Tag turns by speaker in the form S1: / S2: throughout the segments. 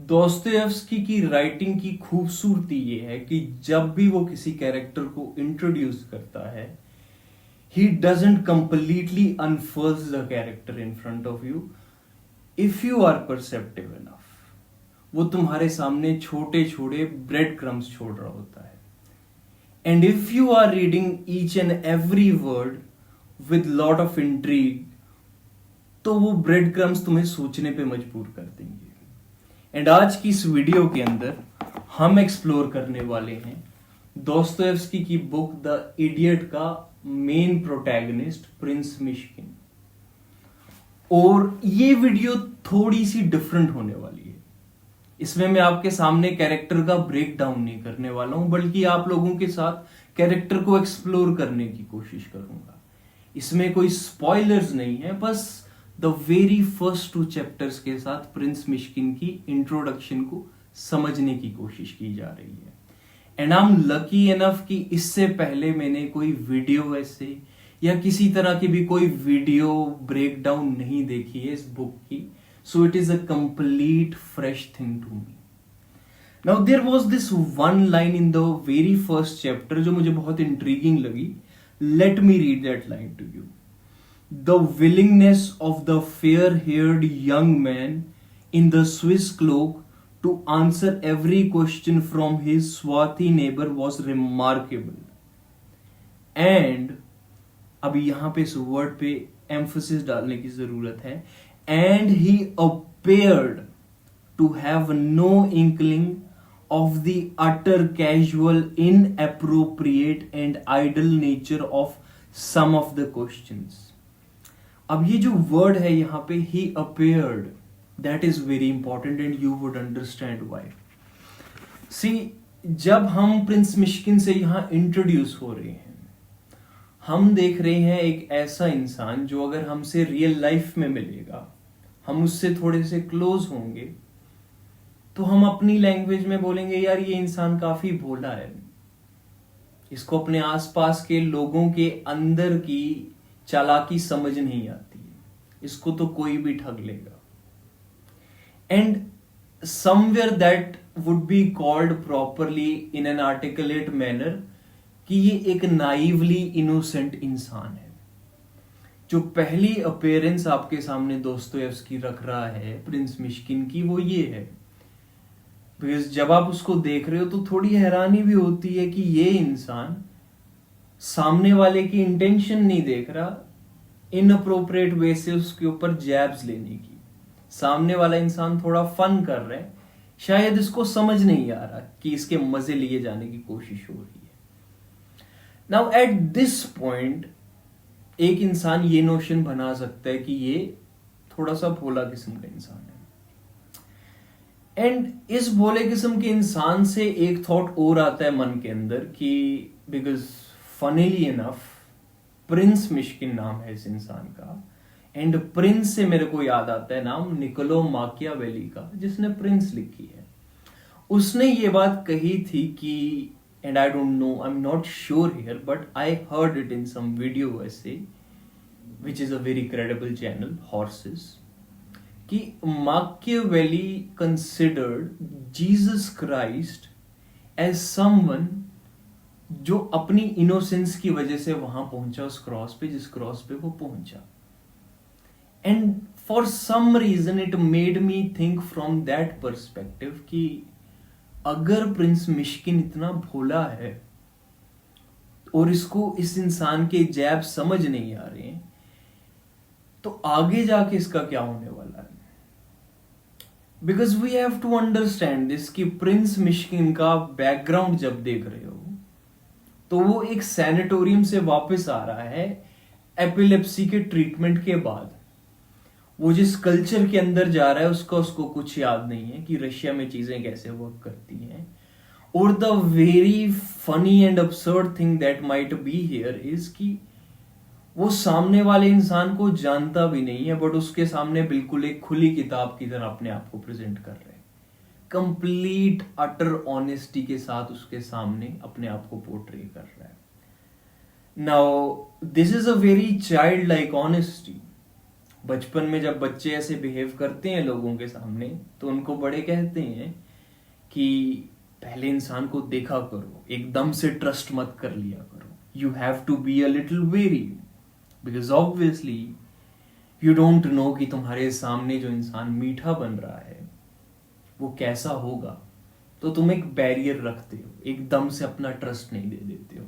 S1: Dostoevsky की writing की खूबसूरती ये है कि जब भी वो किसी कैरेक्टर को इंट्रोड्यूस करता है, he doesn't completely unfurls the character in front of you if you are perceptive enough. वो तुम्हारे सामने छोटे छोटे ब्रेड क्रम्स छोड़ रहा होता है, and if you are reading each and every word with lot of intrigue, तो वो ब्रेड क्रम्स तुम्हें सोचने पे मजबूर कर देंगे. एंड आज की इस वीडियो के अंदर हम एक्सप्लोर करने वाले हैं दोस्तोयेव्स्की की बुक द इडियट का मेन प्रोटैगनिस्ट प्रिंस मिश्किन. और ये वीडियो थोड़ी सी डिफरेंट होने वाली है. इसमें मैं आपके सामने कैरेक्टर का ब्रेक डाउन नहीं करने वाला हूं, बल्कि आप लोगों के साथ कैरेक्टर को एक्सप्लोर करने की कोशिश करूंगा. इसमें कोई स्पॉयलर्स नहीं है, बस द वेरी फर्स्ट 2 चैप्टर्स के साथ प्रिंस मिश्किन की इंट्रोडक्शन को समझने की कोशिश की जा रही है. And I am lucky enough कि इससे पहले मैंने कोई वीडियो ऐसे या किसी तरह की भी कोई वीडियो ब्रेकडाउन नहीं देखी है इस बुक की. So it is a complete fresh thing to me. Now there was this one line in the very first chapter जो मुझे बहुत इंट्रीगिंग लगी. Let me read that line to you. The willingness of the fair-haired young man in the Swiss cloak to answer every question from his swarthy neighbor was remarkable. And अभी यहां पे इस word पे emphasis डालने की जरूरत है. And he appeared to have no inkling of the utter casual, inappropriate and idle nature of some of the questions. अब ये जो वर्ड है यहां पे ही appeared, that is very important and you would understand why. See, जब हम Prince Miskin से यहां इंट्रोड्यूस हो रहे हैं, हम देख रहे हैं एक ऐसा इंसान जो अगर हमसे रियल लाइफ में मिलेगा, हम उससे थोड़े से क्लोज होंगे, तो हम अपनी लैंग्वेज में बोलेंगे यार ये इंसान काफी भोला है, इसको अपने आसपास के लोगों के अंदर की चालाकी समझ नहीं आती है, इसको तो कोई भी ठग लेगा. And somewhere that would be called properly in an articulate manner कि ये एक नाइवली इनोसेंट इंसान है. जो पहली अपीयरेंस आपके सामने दोस्तोयेव्स्की रख रहा है प्रिंस मिश्किन की, वो ये है. बिकॉज जब आप उसको देख रहे हो तो थोड़ी हैरानी भी होती है कि ये इंसान सामने वाले की इंटेंशन नहीं देख रहा इनअप्रोप्रिएट वे से उसके ऊपर जैब्स लेने की. सामने वाला इंसान थोड़ा फन कर रहा है, शायद इसको समझ नहीं आ रहा कि इसके मजे लिए जाने की कोशिश हो रही है. नाउ एट दिस पॉइंट एक इंसान ये नोशन बना सकता है कि ये थोड़ा सा भोला किस्म का इंसान है. एंड इस भोले किस्म के इंसान से एक थॉट और आता है मन के अंदर कि because funnily enough Prince Miskin नाम है इस इंसान का, एंड प्रिंस से मेरे को याद आता है नाम निकोलो माकियावेली का, जिसने प्रिंस लिखी है. उसने ये बात कही थी कि, and I don't know, I am not sure here, but I heard it in some video ऐसे which is a very credible channel, horses, कि Machiavelli considered Jesus Christ as someone जो अपनी इनोसेंस की वजह से वहां पहुंचा उस क्रॉस पे, जिस क्रॉस पे वो पहुंचा. And for some reason it made me think from that perspective कि अगर प्रिंस मिश्किन इतना भोला है और इसको इस इंसान के जैब समझ नहीं आ रहे हैं, तो आगे जाके इसका क्या होने वाला है. Because we have to understand this कि प्रिंस मिश्किन का बैकग्राउंड जब देख रहे हो तो वो एक सैनिटोरियम से वापस आ रहा है एपिलेप्सी के ट्रीटमेंट के बाद. वो जिस कल्चर के अंदर जा रहा है उसको कुछ याद नहीं है कि रशिया में चीजें कैसे वर्क करती हैं. और the very funny and absurd thing that might be here is कि वो सामने वाले इंसान को जानता भी नहीं है, बट उसके सामने बिल्कुल एक खुली किताब की तरह अपने आप को प्रेजेंट कर रहे हैं. कंप्लीट अटर ऑनेस्टी के साथ उसके सामने अपने आप को पोर्ट्रे कर रहा है. Now this is a very child like honesty. बचपन में जब बच्चे ऐसे बिहेव करते हैं लोगों के सामने तो उनको बड़े कहते हैं कि पहले इंसान को देखा करो, एकदम से ट्रस्ट मत कर लिया करो, you have to be a little wary, because obviously you don't know कि तुम्हारे सामने जो इंसान मीठा बन रहा है वो कैसा होगा, तो तुम एक बैरियर रखते हो, एकदम से अपना ट्रस्ट नहीं दे देते हो।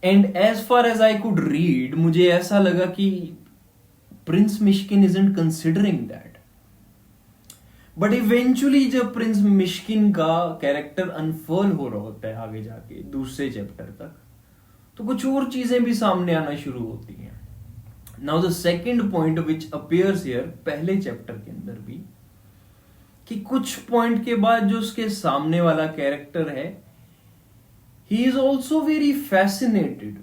S1: And as far as I could read, मुझे ऐसा लगा कि Prince Myshkin isn't considering that, but eventually जब प्रिंस मिश्किन का कैरेक्टर अनफर्ल हो रहा होता है आगे जाके दूसरे चैप्टर तक, तो कुछ और चीजें भी सामने आना शुरू होती हैं। Now the second point which appears here, पहले चैप्टर के अंदर भी, कि कुछ पॉइंट के बाद जो उसके सामने वाला कैरेक्टर है, he is also very fascinated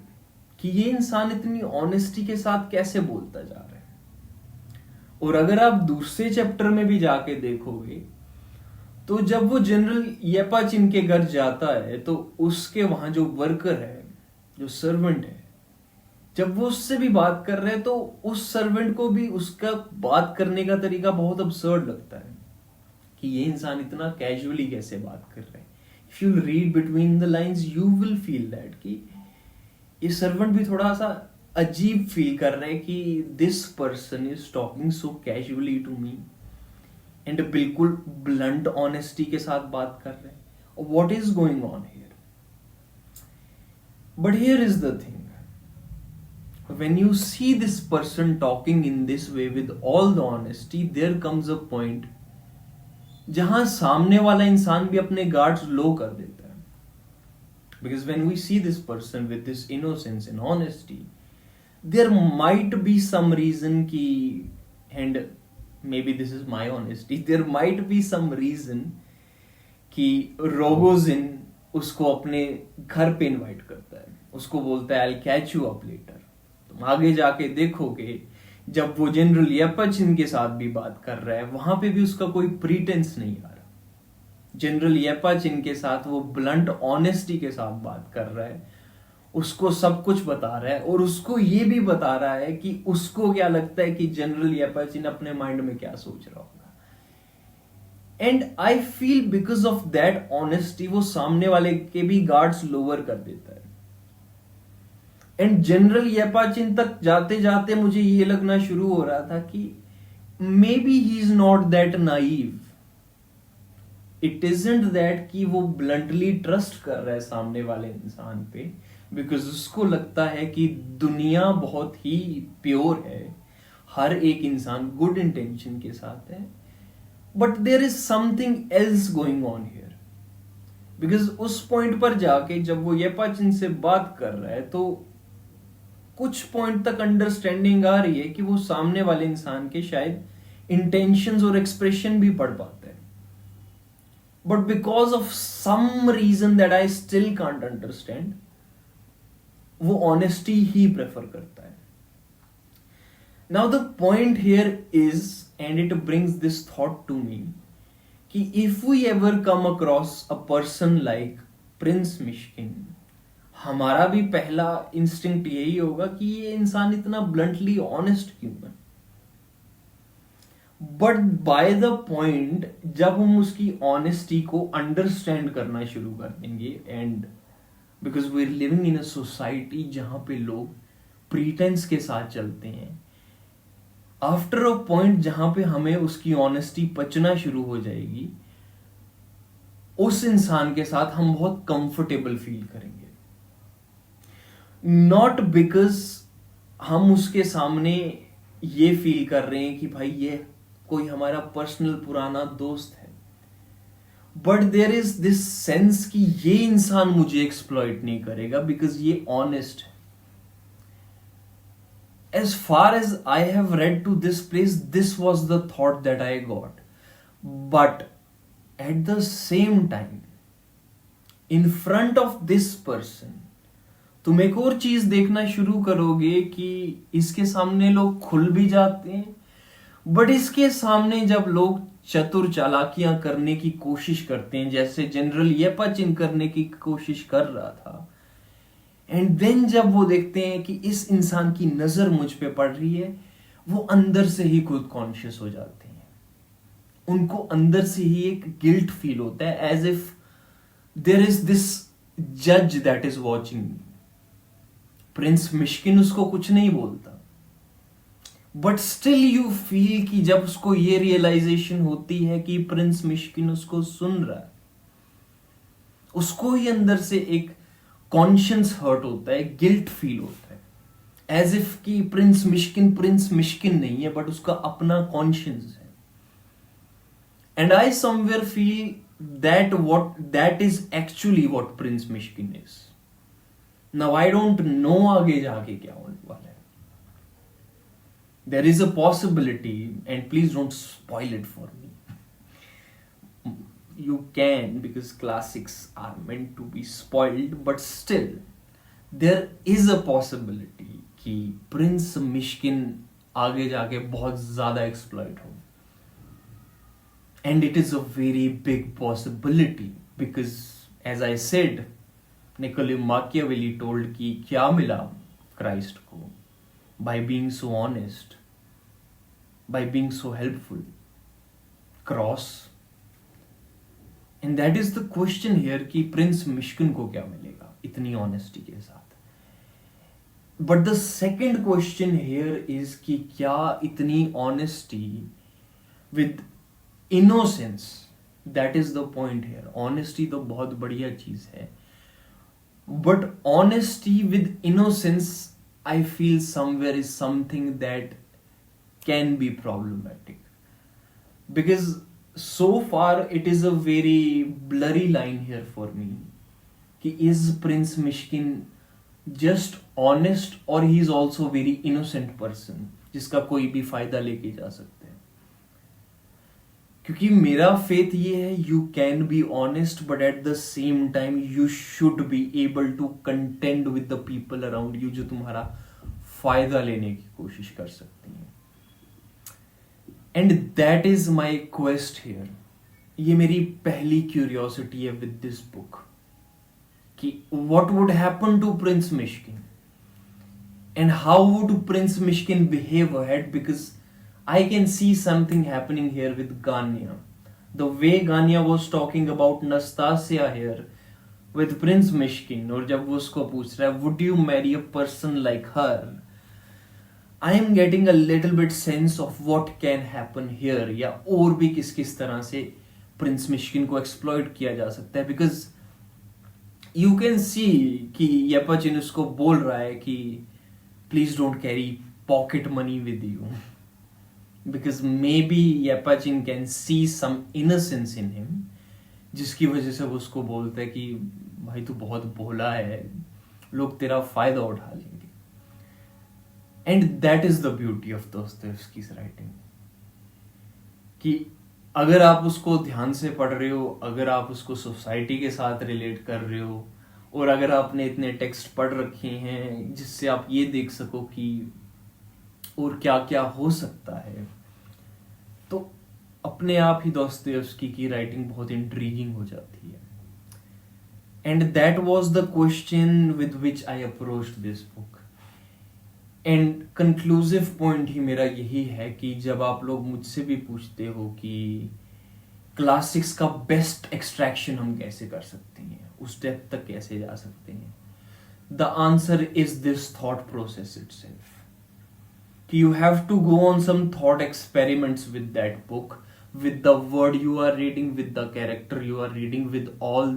S1: कि ये इंसान इतनी ऑनेस्टी के साथ कैसे बोलता जा रहा है। और अगर आप दूसरे चैप्टर में भी जाके देखोगे तो जब वो जनरल येपाचिन के घर जाता है तो उसके वहां जो वर्कर है, जो सर्वेंट है, जब वो उससे भी बात कर रहे हैं तो उस सर्वेंट को भी उसका बात करने का तरीका बहुत अब्सर्ड लगता है कि ये इंसान इतना कैजुअली कैसे बात कर रहे हैं। If you read between the lines you will feel that कि ये सर्वेंट भी थोड़ा सा अजीब फील कर रहे हैं कि this person is talking so casually to me, and बिल्कुल ब्लंट ऑनेस्टी के साथ बात कर रहे हैं। What is going on here? But here is the thing, when you see this person talking in this way with all the honesty, there comes a point जहां सामने वाला इंसान भी अपने गार्ड्स लो कर देता है, because when we see this person with this innocence and honesty, there might be some reason ki, and maybe this is my honesty, there might be some reason कि रोगोजिन उसको अपने घर पे इनवाइट करता है, उसको बोलता है I'll catch you up later। तुम आगे जाके देखोगे जब वो जनरल येपाचिन के साथ भी बात कर रहा है वहां पे भी उसका कोई प्रीटेंस नहीं आ रहा। जनरल येपाचिन के साथ वो ब्लंट ऑनेस्टी के साथ बात कर रहा है, उसको सब कुछ बता रहा है और उसको ये भी बता रहा है कि उसको क्या लगता है कि जनरल येपाचिन अपने माइंड में क्या सोच रहा होगा। And I feel because of that honesty वो सामने वाले के भी गार्ड्स लोअर कर देता है। एंड जनरल येपाचिन तक जाते जाते मुझे ये लगना शुरू हो रहा था कि may be he is not that naive, it isn't that कि वो ब्लंटली ट्रस्ट कर रहा है सामने वाले इंसान पे, बिकॉज उसको लगता है कि दुनिया बहुत ही प्योर है, हर एक इंसान गुड इंटेंशन के साथ है, but there is something else going on here. Because उस पॉइंट पर जाके जब वो येपाचिन से बात कर रहा है तो कुछ पॉइंट तक अंडरस्टैंडिंग आ रही है कि वो सामने वाले इंसान के शायद इंटेंशंस और एक्सप्रेशन भी पढ़ पाता है, but because of some reason that I still can't understand, वो ऑनेस्टी ही प्रेफर करता है। Now the point here is, and it brings this thought to me, कि if we ever come across a person like Prince Myshkin, हमारा भी पहला instinct यही होगा कि ये इंसान इतना ब्लंटली ऑनेस्ट क्यों है। बट बाय द पॉइंट जब हम उसकी ऑनेस्टी को अंडरस्टैंड करना शुरू कर देंगे, and because we are living in a society जहां पे लोग प्रीटेंस के साथ चलते हैं, आफ्टर अ पॉइंट जहां पे हमें उसकी ऑनेस्टी पचना शुरू हो जाएगी, उस इंसान के साथ हम बहुत कंफर्टेबल फील करेंगे। नॉट बिकॉज हम उसके सामने ये फील कर रहे हैं कि भाई ये कोई हमारा पर्सनल पुराना दोस्त है, but there is this sense कि ये इंसान मुझे एक्सप्लॉइट नहीं करेगा बिकॉज ये ऑनेस्ट है। As far as I have read to this place, this was the thought that I got. But at the same time, in front of this person, तुम एक और चीज देखना शुरू करोगे कि इसके सामने लोग खुल भी जाते हैं, बट इसके सामने जब लोग चतुर चालाकियां करने की कोशिश करते हैं, जैसे जनरल येपाचिन करने की कोशिश कर रहा था, एंड देन जब वो देखते हैं कि इस इंसान की नजर मुझ पे पड़ रही है, वो अंदर से ही खुद कॉन्शियस हो जाते हैं, उनको अंदर से ही एक गिल्ट फील होता है, as if there is this जज that is watching me. Prince Myshkin उसको कुछ नहीं बोलता, बट स्टिल यू फील कि जब उसको ये रियलाइजेशन होती है कि प्रिंस मिश्किन उसको सुन रहा है, उसको ही अंदर से एक कॉन्शियस हर्ट होता है, गिल्ट फील होता है, एज इफ कि प्रिंस मिश्किन नहीं है, बट उसका अपना कॉन्शियस है। And I somewhere feel that is actually what Prince Mishkin is. Now I don't know आगे जाके क्या होने वाला है. There is a possibility, and please don't spoil it for me. You can, because classics are meant to be spoiled, but still there is a possibility कि Prince Mishkin आगे जाके बहुत ज्यादा exploit हो. And it is a very big possibility because, as I said, Niccolo Machiavelli told कि क्या मिला Christ को by being so honest, by being so helpful, cross. And that is the question here कि Prince Mishkin को क्या मिलेगा इतनी honesty के साथ. But the second question here is कि क्या इतनी honesty with innocence, that is the point here. Honesty तो बहुत बढ़िया चीज है, but honesty with innocence I feel somewhere is something that can be problematic, because so far it is a very blurry line here for me कि is Prince Mishkin just honest or he is also very innocent person जिसका कोई भी फायदा लेके जा सकते हैं. क्योंकि मेरा फेथ ये है, you can be honest but at the same time you should be able to contend with the people around you जो तुम्हारा फायदा लेने की कोशिश कर सकती हैं. And that is my quest here. ये मेरी पहली क्यूरियोसिटी है विद दिस बुक कि what would happen to Prince Myshkin and how would Prince Myshkin behave ahead, because I can see something happening here with Gania. The way Gania was talking about Nastasia here with Prince Mishkin, और जब वो उसको पूछ रहा है would you marry a person like her, I am getting a little bit sense of what can happen here, या और भी किस तरह से Prince Mishkin को exploit किया जा सकता है. Because you can see कि Yapachin उसको बोल रहा है कि please don't carry pocket money with you. Because maybe Yapachin can see some innocence in him, जिसकी वजह से वो उसको बोलता है कि भाई तू बहुत भोला है, लोग तेरा फायदा उठा लेंगे. And that is the beauty of Dostoevsky's writing कि अगर आप उसको ध्यान से पढ़ रहे हो, अगर आप उसको सोसाइटी के साथ रिलेट कर रहे हो, और अगर आपने इतने टेक्स्ट पढ़ रखे हैं जिससे आप ये देख सको कि और क्या क्या हो सकता है, तो अपने आप ही दोस्तोयेव्स्की की राइटिंग बहुत इंट्रीगिंग हो जाती है. And that was the question with which I approached this book. And conclusive point ही मेरा यही है कि जब आप लोग मुझसे भी पूछते हो कि क्लासिक्स का बेस्ट एक्सट्रैक्शन हम कैसे कर सकते हैं, उस डेप्थ तक कैसे जा सकते हैं, the answer is this thought process itself. You have to go on some thought experiments with that book, with the word you are reading, with the character you are reading, with all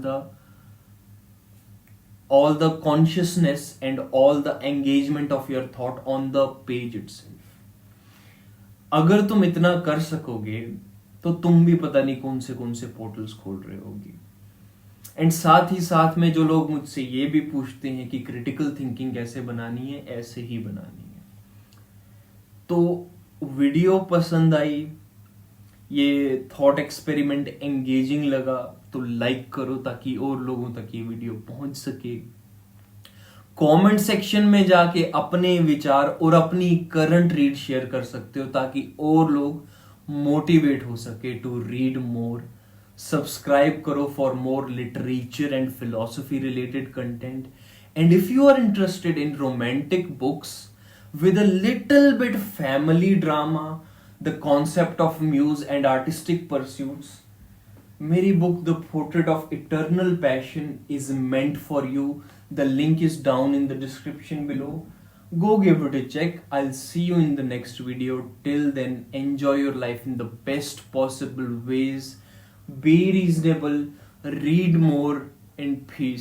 S1: the consciousness and all the engagement of your thought on the page itself. अगर तुम इतना कर सकोगे तो तुम भी पता नहीं कौन से पोर्टल्स खोल रहे होगे. एंड साथ ही साथ में जो लोग मुझसे ये भी पूछते हैं कि क्रिटिकल थिंकिंग कैसे बनानी है, ऐसे ही बनानी है. तो वीडियो पसंद आई, ये थॉट एक्सपेरिमेंट एंगेजिंग लगा तो लाइक करो ताकि और लोगों तक ये वीडियो पहुंच सके. कमेंट सेक्शन में जाके अपने विचार और अपनी करंट रीड शेयर कर सकते हो ताकि और लोग मोटिवेट हो सके टू रीड मोर. सब्सक्राइब करो for more literature and philosophy related content. And if you are interested in romantic books, with a little bit family drama, the concept of muse and artistic pursuits. मेरी book The Portrait of Eternal Passion is meant for you. The link is down in the description below. Go give it a check. I'll see you in the next video. Till then, enjoy your life in the best possible ways. Be reasonable, read more, and peace.